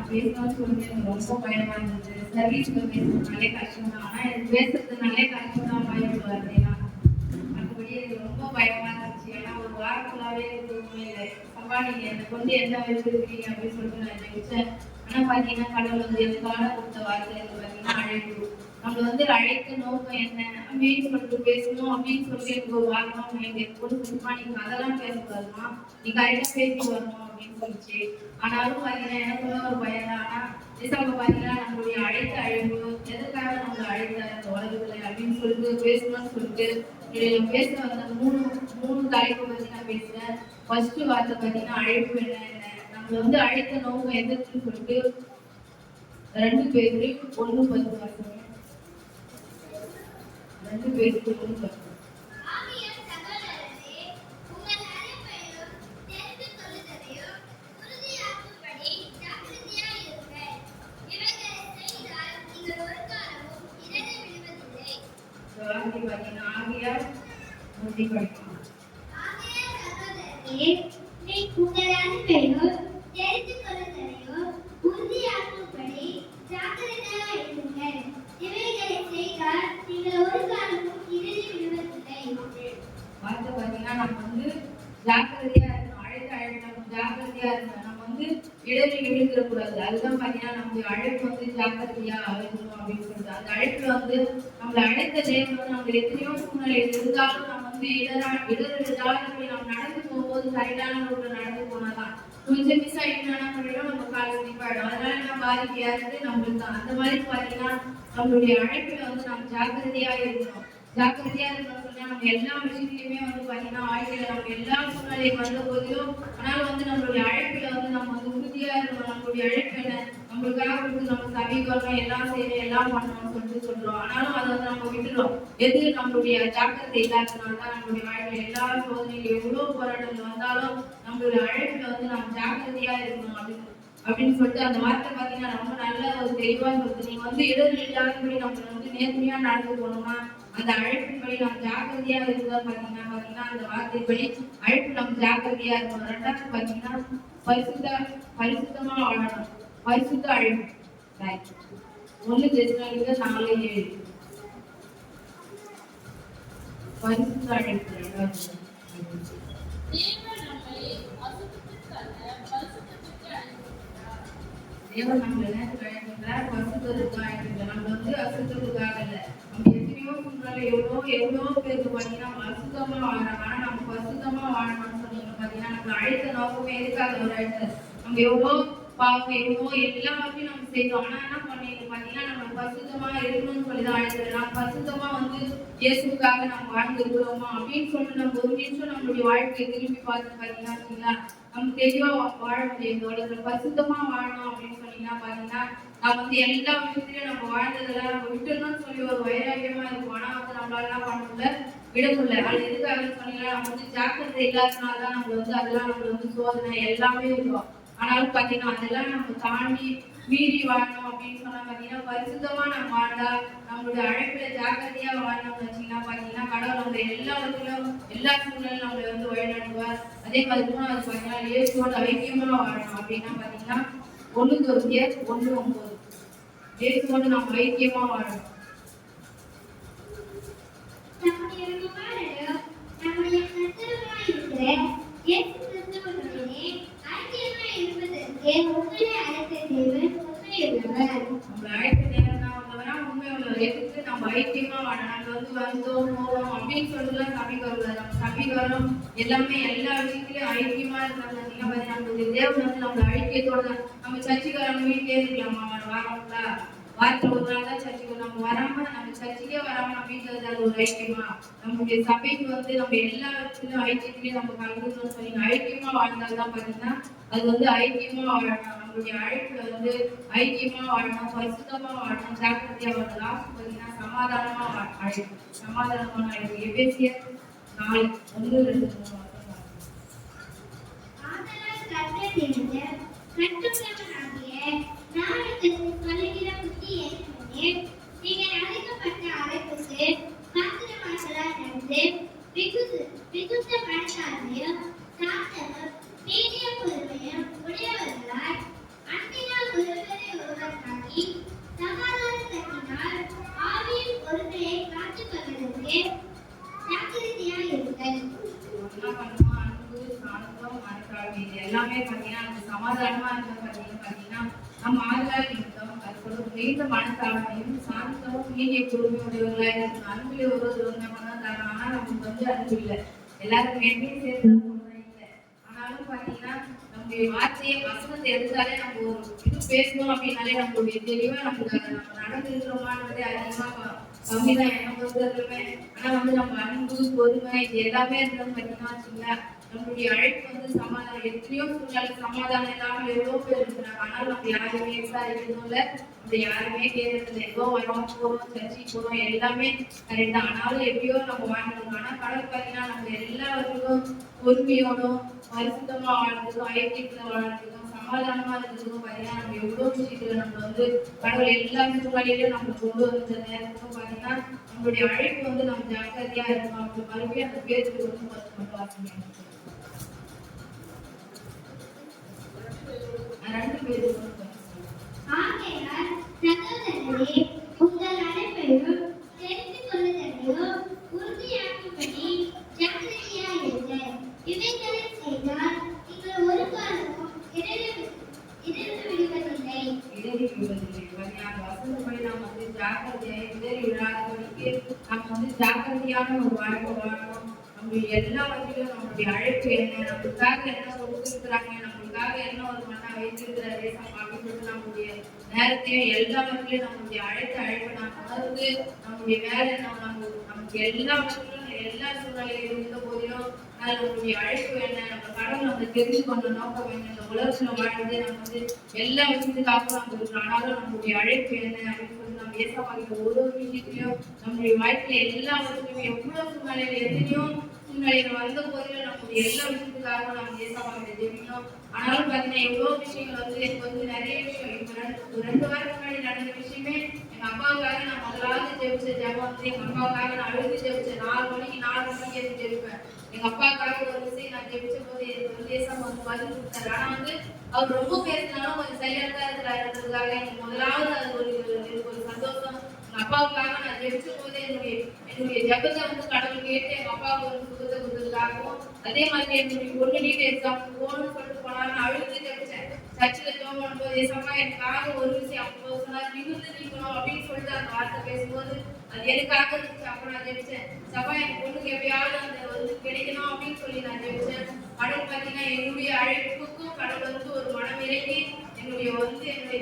பேசணும்னு சொல்லி எனக்கு ரொம்ப பயமா இருந்தது. சர்வீஸ்ல பேசுறதுனாலே கஷ்டம் தான். ஆனா எனக்கு பேசுறதுனாலே கஷ்டம் தான், பயப்படுவாரு. மற்றபடி எனக்கு ரொம்ப பயமா இருந்துச்சு. ஏன்னா ஒரு வாரம் ஃபுல்லாவே எதுவுமே இல்லை. அப்பா நீங்க எனக்கு வந்து எந்த வயசு இருக்கீங்க அப்படின்னு சொல்லிட்டு நான் நினைச்சேன். ஆனா பாத்தீங்கன்னா கடவுள் வந்து எனக்கான கொடுத்த வார்த்தை பாத்தீங்கன்னா அழைப்பு. நம்ம வந்து அழைத்த நோக்கம் என்ன அப்படின்னு சொல்லிட்டு பேசணும் அப்படின்னு சொல்லிட்டு எனக்கு ஒரு வாரமா பொண்ணு நீங்க அதெல்லாம் பேசக்கூடாதுமா, நீ கரெக்டா பேசி வரணும் அப்படின்னு சொல்லிச்சு. ஆனாலும் பாத்தீங்கன்னா எனக்குள்ள ஒரு பயம் தான். ஆனா நிசாம பாத்தீங்கன்னா நம்மளுடைய அழைத்த அழைப்பு எதற்காக நம்மளை அழைத்தார் அந்த உலகத்துல அப்படின்னு சொல்லிட்டு பேசணும்னு சொல்லிட்டு பேச வந்த மூணு தலைப்பு பத்தி நான் பேசுறேன். ஃபர்ஸ்ட் வார்த்தை பாத்தீங்கன்னா அழைப்பு என்ன, நம்மள வந்து அழைத்த நோக்கம் எதுக்குன்னு சொல்லிட்டு 2 பேருக்கு 1:10 வார்த்தை. 2 பேருக்கு 1:10. இடரில் விழுந்துடக்கூடாது. அதுதான் பாத்தீங்கன்னா நம்முடைய அழைப்பு வந்து ஜாக்கிரதையா இருக்கணும் அப்படின்னு சொல்றது. அந்த அழைப்புல வந்து நம்மளை அழைத்த தேவன் வந்து நம்ம எத்தனையோ சூழ்நிலையில் இருந்தாலும் நம்ம வந்து இடரில்லாதபடி நம்ம நடந்து போகும்போது சரியான ரோட்ல நடந்து போனாதான் கொஞ்சம் மிஸ் ஆயிட்டோம்னா நம்ம கால நிப்பாயிடும். அதனால நம்ம பாதிக்கையா இருக்கு நம்மளுக்கு தான். அந்த மாதிரி பாத்தீங்கன்னா நம்மளுடைய அழைப்புல வந்து நம்ம ஜாக்கிரதையா இருக்கணும். ஜாக்கிரதையா இருக்கணும்னு சொன்னா நம்ம எல்லா விஷயத்திலுமே வந்து பாத்தீங்கன்னா வாழ்க்கையில நம்ம எல்லா சூழ்நிலையும் வந்த போதிலும் ஆனாலும் வந்து நம்மளுடைய அழைப்புல வந்து நம்ம வந்து உறுதியா இருக்கணும். நம்மளுடைய அழைப்பு என்ன, நம்மளுக்காக வந்து நம்ம சமீபம் எல்லாம் செய்யணும் எல்லாம் பண்ணணும்னு சொல்லிட்டு சொல்றோம். ஆனாலும் அதை வந்து நம்ம விட்டுறோம். எது நம்மளுடைய ஜாக்கிரதை இல்லாததுனாலதான் நம்மளுடைய வாழ்க்கையில எல்லா சோதனைகள் எவ்வளவு போராட்டங்கள் வந்தாலும் நம்மளுடைய அழைப்புல வந்து நம்ம ஜாக்கிரதையா இருக்கணும் அப்படின்னு சொல்லிட்டு அந்த வார்த்தை பாத்தீங்கன்னா ரொம்ப நல்ல ஒரு தெளிவா சொல்லுது. நீங்க வந்து இடர்கள் இல்லாதபடி நம்ம வந்து நேர்மையா நடந்து போனோம்னா அந்த அழைப்பின்படி நம்ம ஜாக்கிரதையா இருக்குதா பாத்தீங்கன்னா அந்த வார்த்தைப்படி அழைப்பு நம்ம ஜாக்கிரதையா இருக்கணும். 2வது பாத்தீங்கன்னா பரிசுத்தமா வாழணும். பரிசுத்த அழைப்பு 1 தெசலோனிக்கர் 4:7 பரிசுத்த அழைப்பு. தேவன் நம்மள அழைக்கின்றார் பரிசுத்தத்துக்காக அழைக்கின்றார். நம்ம வந்து அசுத்தத்துக்காக இல்லை. நம்ம எத்தனையோ சூழ்நிலை எவ்வளோ பேருக்கு பாத்தீங்கன்னா அசுத்தமா வாழறாங்க. ஆனா நம்ம பரிசுத்தமா வாழணும்னு சொன்னீங்க பாத்தீங்கன்னா நம்ம அழைத்த நோக்கமே எதுக்காக ஒரு அழைத்தல். நம்ம எவ்வளோ பாவம் எவ்வளோ எல்லாத்தையும் நம்ம செய்தோம். ஆனா என்ன பண்ணீங்க பாத்தீங்கன்னா நம்ம பரிசுத்தமா இருக்கணும்னு சொல்லிதான் அழைத்தது. நம்ம பரிசுத்தமா வந்து இயேசுக்காக நம்ம வாழ்ந்து இருக்கிறோமா அப்படின்னு சொல்லிட்டு நம்ம ஒரு நிமிஷம் நம்மளுடைய வாழ்க்கையை திரும்பி பார்த்து பாத்தீங்கன்னா நம்ம தெளிவா வாழ முடியும். உலகத்துல பரிசுத்தமா வாழணும் அப்படின்னு சொன்னீங்கன்னா பாத்தீங்கன்னா நம்ம வந்து எல்லா விஷயத்திலயும் நம்ம வாழ்ந்ததெல்லாம் நம்ம விட்டுணும்னு சொல்லி ஒரு வைராக்கியமா இருக்கும். ஆனா வந்து நம்மளால என்ன பண்ண முடியல, விட முடியல. அது எதுக்காக சொன்னீங்கன்னா நம்ம வந்து ஜாக்கிரதை இல்லாதனாலதான் நம்ம வந்து அதெல்லாம் நம்ம வந்து சோதனை எல்லாமே இருக்கும். ஆனாலும் பாத்தீங்கன்னா அதெல்லாம் நம்ம தாண்டி மீறி வாழணும் அப்படின்னு சொன்னா பாத்தீங்கன்னா பரிசுத்தமா நம்ம வாழ்ந்தா நம்மளுடைய அழைப்புல ஜாக்கிரதையா வாழணும்னு வச்சீங்கன்னா பாத்தீங்கன்னா கடவுள் நம்ம எல்லாத்துலயும் எல்லா சூழ்நிலையும் நம்மளை வந்து வழிநடத்துவார். அதே மாதிரி 3வது பாத்தீங்கன்னா இயேசுவோட ஐக்கியமா வாழணும் அப்படின்னா பாத்தீங்கன்னா 1 கொரிந்தியர் 1:9 இயேசுவோடு நம்ம ஐக்கியமா வாழணும். எல்லாமே எல்லா விஷயத்திலயும் ஐக்கியமா இருக்காங்க. தேவன் வந்து நம்ம ஐக்கியத்தோட நம்ம சர்ச்சைக்காரங்க வீட்டிலே இருக்கலாமா வாரம்ல வாரத்துல ஒரு நாள் தான் சர்ச்சுக்கு நம்ம வராம நம்ம சர்ச்சுக்கே வராம நம்ம வீட்டுல இருந்தாலும் ஒரு ஐக்கியமா நம்மளுடைய சபைக்கு வந்து நம்ம எல்லா இடத்துலயும் ஐக்கியத்திலயும் நம்ம கலந்துக்கணும்னு சொல்லி ஐக்கியமா வாழ்ந்தால்தான் பாத்தீங்கன்னா அது வந்து ஐக்கியமா வாழணும். நம்மளுடைய அழைப்புல வந்து ஐக்கியமா வாழணும், பரிசுத்தமா வாழணும், ஜாக்கிரதையா வாழணும். லாஸ்ட் பாத்தீங்கன்னா சமாதானமா அழைப்பு, சமாதானமான அழைப்பு. எபேசியர் 4:1-2 எல்லாமே பாத்தீங்கன்னா நம்ம சமாதானமா இருக்க பாத்தீங்கன்னா நம்ம ஆறுதல் நிமித்தம் அதுக்கப்புறம் நீண்ட மனத்தாழ்மையும் சாந்தமும் நீடிய பொறுமையுடையவர்களா இருக்கணும். அன்புல ஒரு தரணும். ஆனா நமக்கு வந்து அன்பு இல்லை. எல்லாருக்கும் என்னையும் சேர்த்து சொல்றேன் இல்லை. ஆனாலும் பாத்தீங்கன்னா நம்முடைய வார்த்தையை வசனத்தை எடுத்தாலே நம்ம ஒரு இது பேசணும் அப்படின்னாலே நம்மளுடைய தெளிவா நம்ம நடந்து இருக்கிறோமான்றதே அதிகமா கம்மிதான் என்ன பொறுத்தவரைக்குமே. ஆனா வந்து நம்ம அன்பு பொறுமை இது எல்லாமே இருந்தோம்னு பாத்தீங்கன்னா வச்சுங்களேன் நம்மளுடைய அழைப்பு வந்து சமாதானம். எத்தனையோ சூழ்நிலை சமாதானம் இல்லாமல் எவ்வளவு பேர் இருக்கிறாங்க. ஆனாலும் நம்ம யாருமே விசாரிக்கிறதும் இல்லை, நம்ம யாருமே கேட்கறது ஏதோ வரோம் போறோம் சர்ச்சைக்கு போறோம் எல்லாமே கரெக்ட் தான். ஆனாலும் எப்படியோ நம்ம வாழ்ந்துருக்கோம். ஆனா கடவுள் பார்த்தீங்கன்னா நம்ம எல்லாருக்கும் பொறுமையோடும் பரிசுத்தமா வாழ்றதுக்கும் ஐக்கியத்துல வாழ்றதுக்கும் சமாதானமா இருக்கிறதுக்கும் பார்த்தீங்கன்னா நம்ம எவ்வளவு விஷயத்துல நம்ம வந்து கடவுள் எல்லா சூழ்நிலையிலும் நம்ம கொண்டு வந்த நேரத்துக்கும் பார்த்தீங்கன்னா நம்மளுடைய அழைப்பு வந்து நம்ம ஜாக்கிரதையா இருக்கணும். அப்படி மறுபடியும் அந்த பேருக்கு வந்து மட்டும் வாசிங்க. 2 பேரும் உங்கள் அனைவரும் தெரிந்து கொள்ளுதலையும் உறுதியாக்கும்படி ஜாக்கிரதையா இருங்க. இவைகளை செய்தால் நீங்கள் ஒரு காலமும் இடறி விடுவதில்லை. வசனப்படி நாம் வந்து ஜாக்கிரதையா இடறி விடாதபடிக்கு நம்ம வந்து ஜாக்கிரதையான ஒரு வாழ்க்கை வாழணும். நம்மளுடைய எல்லா வகையிலும் நம்மளுடைய அழைப்பு என்ன, நம்மளுக்காக என்ன கொடுத்துருக்குறாங்க, நம்மளுக்காக என்ன ஒரு மண்ணா வைத்திருக்கிற தேசம் அப்படின்னு சொல்லிட்டு நம்மளுடைய நேரத்தையும் எல்லா வகையிலும் நம்மளுடைய அழைப்பை நாம் உணர்ந்து நம்மளுடைய வேலை நமக்கு எல்லா வகையிலும் எல்லா சூழ்நிலையிலும் இருந்த போதிலும் நம்மளுடைய அழைப்பு என்ன, நம்ம கடவுள் நம்ம தெரிந்து கொண்ட நோக்கம் என்ன, இந்த உலகத்துல வாழ்ந்து நம்ம வந்து எல்லா விஷயத்துக்காக நம்ம இருக்கிறோம். ஆனாலும் நம்மளுடைய அழைப்பு என்ன அப்படின்னு சொல்லி நம்ம ஏசப்பாக்கிற ஒரு விஷயத்திலையும் நம்மளுடைய வாழ்க்கையில எல்லா விஷயத்தையும் எவ்வளவு சூழ்நிலையில எத்தனையோ சூழ்நிலையில வந்த போதிலும் நம்மளுடைய எல்லா விஷயத்துக்காக நம்ம ஏசப்பாக்கிற ஜெபிக்கணும். ஆனாலும் பாத்தீங்கன்னா எவ்வளவு விஷயங்கள் வந்து எனக்கு வந்து நிறைய விஷயம் இப்ப 2 வாரம் முன்னாடி நடந்த விஷயமே எங்க அப்பாவுக்காக நான் முதலாவது ஜெபிச்ச ஜெபம் வந்து எங்க அப்பாவுக்காக நான் அழுது ஜெபிச்சேன். 4 மணிக்கு எது ஜெபிப்பேன். எங்க அப்பாவுக்காக ஒரு விஷயம் நான் ஜெபிச்ச போது எனக்கு வந்து தேசம் வந்து பதில் கொடுத்தாரு. ஆனா வந்து அவர் ரொம்ப பேசினாலும் கொஞ்சம் சைலண்டா இருக்கிறாருன்றதுக்காக எனக்கு முதலாவது அது ஒரு சந்தோஷம். எங்க அப்பாவுக்காக நான் ஜெபிச்ச போது என்னுடைய ஜெபத்தை வந்து கடவுள் கேட்டு எங்க அப்பாவுக்கு ஒரு சுகத்தை கொடுத்ததுக்காகவும் அதே மாதிரி என்னுடைய பொண்ணு நீட் எக்ஸாம் போகணும்னு சொல்லிட்டு போனாலும் அழுது ஜெபிச்சேன். சர்ச்சில் ஜெபம் பண்ணும்போது ஏசப்பா எனக்காக ஒரு விஷயம் அப்போ சொன்னார் நிமிர்ந்து நிற்கணும் அப்படின்னு சொல்லிட்டு அந்த வார்த்தை பேசும்போது அது எனக்காக இருந்துச்சு. அப்ப நான் ஜெபிச்சேன் சபா என் பொண்ணுக்கு எப்பயாவது அந்த வந்து கிடைக்கணும் அப்படின்னு சொல்லி நான் ஜெபிச்சேன். கடவுள் பார்த்தீங்கன்னா என்னுடைய அழைப்புக்கும் கடவுள் வந்து ஒரு மனம் இறங்கி என்னுடைய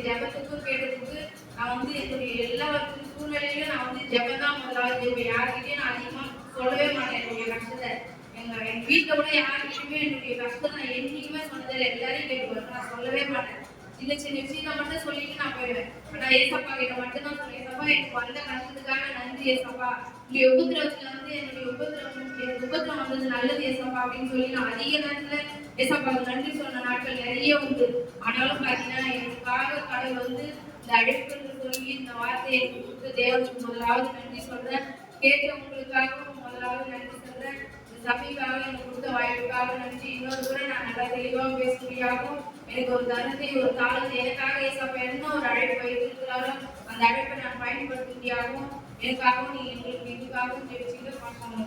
ஜெபத்துக்கும் கேட்டதுக்கு நான் வந்து என்னுடைய எல்லா சூழ்நிலையிலும் நான் வந்து ஜெபம் தான் முதலாவது ஜெபம். யாருக்கிட்டையும் நான் அதிகமா சொல்லவே மாட்டேன் என்னுடைய கஷ்டத்தை. எங்க வீட்டுல கூட யாருக்கிட்டுமே என்னுடைய கஷ்டத்தை நான் என்னைக்குமே சொன்னதில்லை. எல்லாரையும் கேட்டு நான் சொல்லவே மாட்டேன். சின்ன சின்ன விஷயத்தை மட்டும் சொல்லிட்டு நான் போயிடுவேன். ஆனா ஏசப்பா கிட்ட மட்டும் தான் சொல்லுவேன் ஏசப்பா எனக்கு வந்த கஷ்டத்துக்காக நன்றி ஏசப்பா. என்னுடைய உபத்திரவத்துல வந்து என்னுடைய உபத்திரம் வந்தது நல்லது ஏசப்பா அப்படின்னு சொல்லி நான் அதிக நேரத்துல ஏசப்பாவுக்கு நன்றி சொன்ன நாட்கள் நிறைய உண்டு. ஆனாலும் பாத்தீங்கன்னா எனக்காக கடவுள் வந்து இந்த அழைப்புன்னு சொல்லி இந்த வார்த்தையை கொடுத்து தேவனுக்கு முதலாவது நன்றி சொல்றேன். கேட்டவங்களுக்காகவும் முதலாவது நன்றி சொல்றேன். சபைக்காக எனக்கு கொடுத்த வாய்ப்புக்காக நன்றி. இன்னொரு கூட நான் நல்லா தெளிவாக பேசும்படியாகவும் எனக்கு ஒரு தருணத்தை ஒரு காலத்தை எனக்காக ஏசப்பா என்ன ஒரு அழைப்பு வைத்திருக்கிறாலும் அந்த அழைப்பை நான் பயன்படுத்தும்படியாகவும் எனக்காகவும் நீ எங்களுக்காகவும் ஜெயிச்சுட்டு மாற்றம்